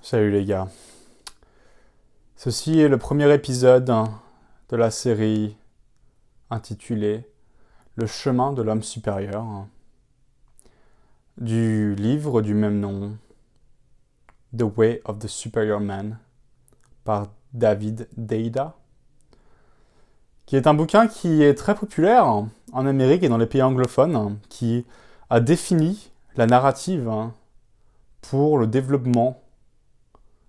Salut les gars. Ceci est le premier épisode de la série intitulée Le chemin de l'homme supérieur du livre du même nom The Way of the Superior Man par David Deida, qui est un bouquin qui est très populaire en Amérique et dans les pays anglophones, qui a défini la narrative pour le développement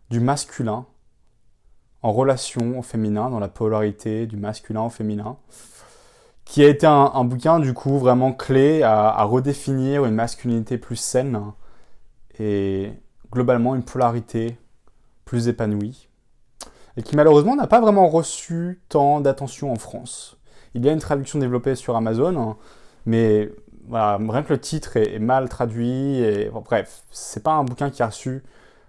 du masculin en relation au féminin, dans la polarité du masculin au féminin, qui a été un bouquin du coup vraiment clé à redéfinir une masculinité plus saine et globalement une polarité plus épanouie, et qui malheureusement n'a pas vraiment reçu tant d'attention en France. Il y a une traduction développée sur Amazon, mais voilà, rien que le titre est mal traduit, et bon, bref, c'est pas un bouquin qui a reçu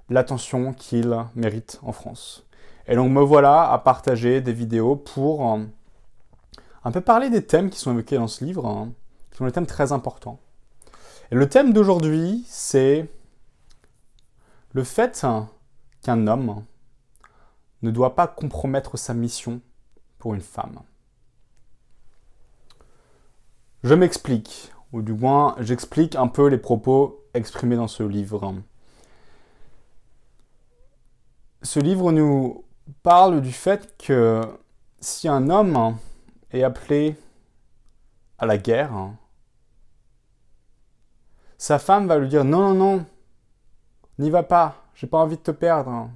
l'attention qu'il mérite en France. Et donc me voilà à partager des vidéos pour un peu parler des thèmes qui sont évoqués dans ce livre, qui sont des thèmes très importants. Et le thème d'aujourd'hui, c'est le fait qu'un homme ne doit pas compromettre sa mission pour une femme. Je m'explique, ou du moins j'explique un peu les propos exprimés dans ce livre. Ce livre nous parle du fait que si un homme est appelé à la guerre, sa femme va lui dire non, non, non, n'y va pas, j'ai pas envie de te perdre.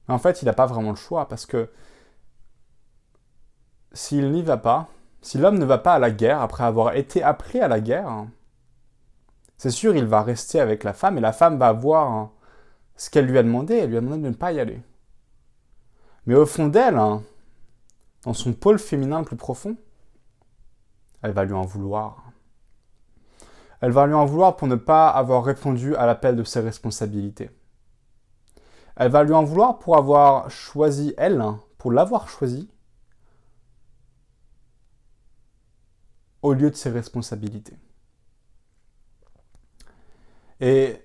Mais en fait, il n'a pas vraiment le choix parce que s'il n'y va pas, si l'homme ne va pas à la guerre après avoir été appelé à la guerre, c'est sûr, il va rester avec la femme et la femme va voir ce qu'elle lui a demandé. Elle lui a demandé de ne pas y aller. Mais au fond d'elle, dans son pôle féminin le plus profond, elle va lui en vouloir. Elle va lui en vouloir pour ne pas avoir répondu à l'appel de ses responsabilités. Elle va lui en vouloir pour avoir choisi elle, pour l'avoir choisi, au lieu de ses responsabilités. Et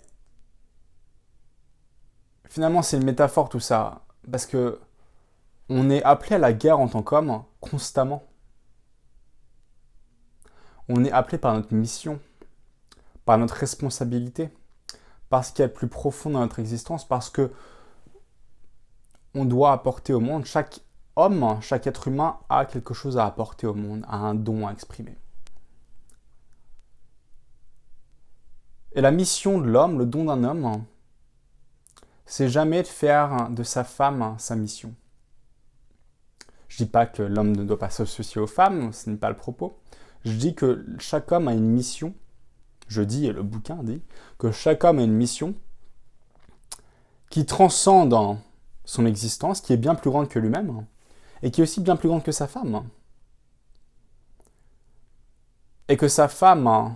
finalement, c'est une métaphore tout ça, parce que on est appelé à la guerre en tant qu'homme constamment. On est appelé par notre mission, par notre responsabilité, par ce qu'il y a de plus profond dans notre existence, parce que on doit apporter au monde, chaque homme, chaque être humain a quelque chose à apporter au monde, a un don à exprimer. Et la mission de l'homme, le don d'un homme, c'est jamais de faire de sa femme sa mission. Je dis pas que l'homme ne doit pas s'associer aux femmes, ce n'est pas le propos. Je dis que chaque homme a une mission. Je dis, et le bouquin dit, que chaque homme a une mission qui transcende son existence, qui est bien plus grande que lui-même, et qui est aussi bien plus grande que sa femme. Et que sa femme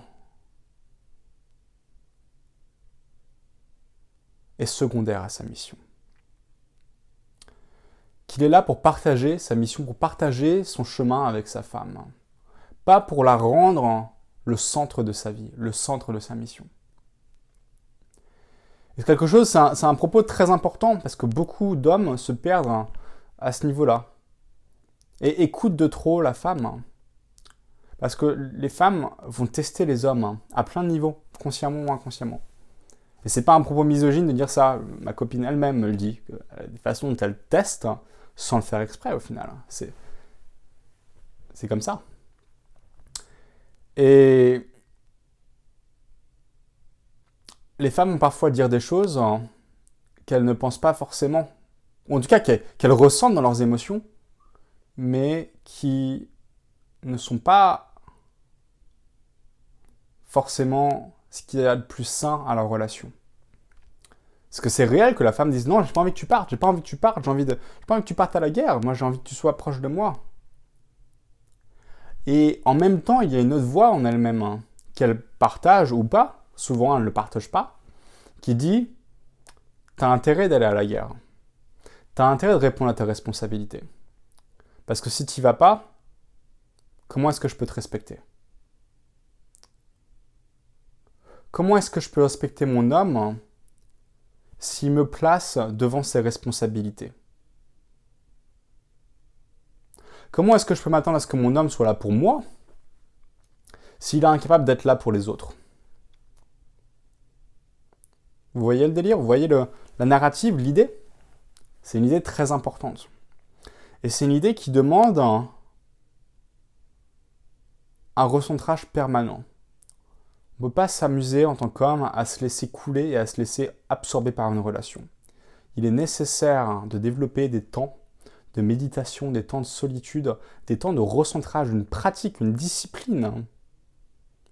est secondaire à sa mission. Qu'il est là pour partager sa mission, pour partager son chemin avec sa femme. Pas pour la rendre le centre de sa vie, le centre de sa mission. Et quelque chose, c'est un propos très important parce que beaucoup d'hommes se perdent à ce niveau-là et écoutent de trop la femme. Parce que les femmes vont tester les hommes à plein de niveaux, consciemment ou inconsciemment. Et c'est pas un propos misogyne de dire ça. Ma copine elle-même me le dit, de façon dont elle teste sans le faire exprès au final. C'est comme ça. Et les femmes vont parfois dire des choses qu'elles ne pensent pas forcément, ou en tout cas qu'elles ressentent dans leurs émotions, mais qui ne sont pas forcément ce qu'il y a de plus sain à leur relation. Parce que c'est réel que la femme dise non, j'ai pas envie que tu partes, j'ai pas envie que tu partes, j'ai pas envie que tu partes à la guerre, moi j'ai envie que tu sois proche de moi. Et en même temps, il y a une autre voix en elle-même, qu'elle partage ou pas, souvent elle ne le partage pas, qui dit t'as intérêt d'aller à la guerre. T'as intérêt de répondre à tes responsabilités. Parce que si t'y vas pas, comment est-ce que je peux te respecter? Comment est-ce que je peux respecter mon homme s'il me place devant ses responsabilités? Comment est-ce que je peux m'attendre à ce que mon homme soit là pour moi s'il est incapable d'être là pour les autres? Vous voyez le délire? Vous voyez la narrative, l'idée? C'est une idée très importante. Et c'est une idée qui demande un recentrage permanent. On ne peut pas s'amuser en tant qu'homme à se laisser couler et à se laisser absorber par une relation. Il est nécessaire de développer des temps de méditation, des temps de solitude, des temps de recentrage, une pratique, une discipline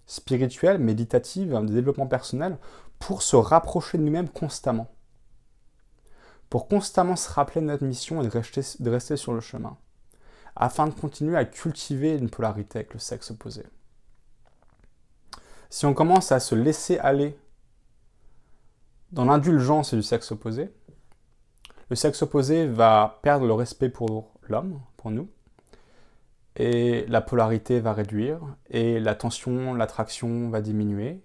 spirituelle, méditative, de développement personnel, pour se rapprocher de nous-mêmes constamment. Pour constamment se rappeler de notre mission et de rester sur le chemin, afin de continuer à cultiver une polarité avec le sexe opposé. Si on commence à se laisser aller dans l'indulgence du sexe opposé, le sexe opposé va perdre le respect pour l'homme, pour nous, et la polarité va réduire, et la tension, l'attraction va diminuer,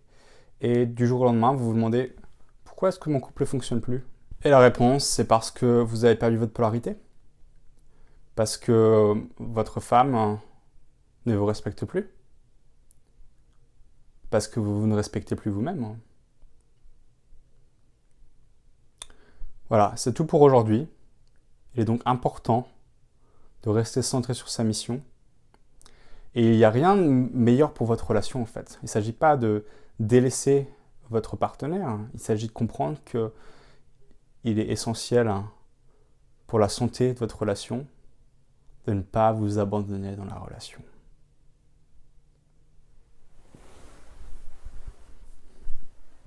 et du jour au lendemain, vous vous demandez « Pourquoi est-ce que mon couple ne fonctionne plus ?» Et la réponse, c'est parce que vous avez perdu votre polarité, parce que votre femme ne vous respecte plus, parce que vous ne respectez plus vous-même. Voilà, c'est tout pour aujourd'hui. Il est donc important de rester centré sur sa mission. Et il n'y a rien de meilleur pour votre relation en fait. Il ne s'agit pas de délaisser votre partenaire. Il s'agit de comprendre qu'il est essentiel pour la santé de votre relation de ne pas vous abandonner dans la relation.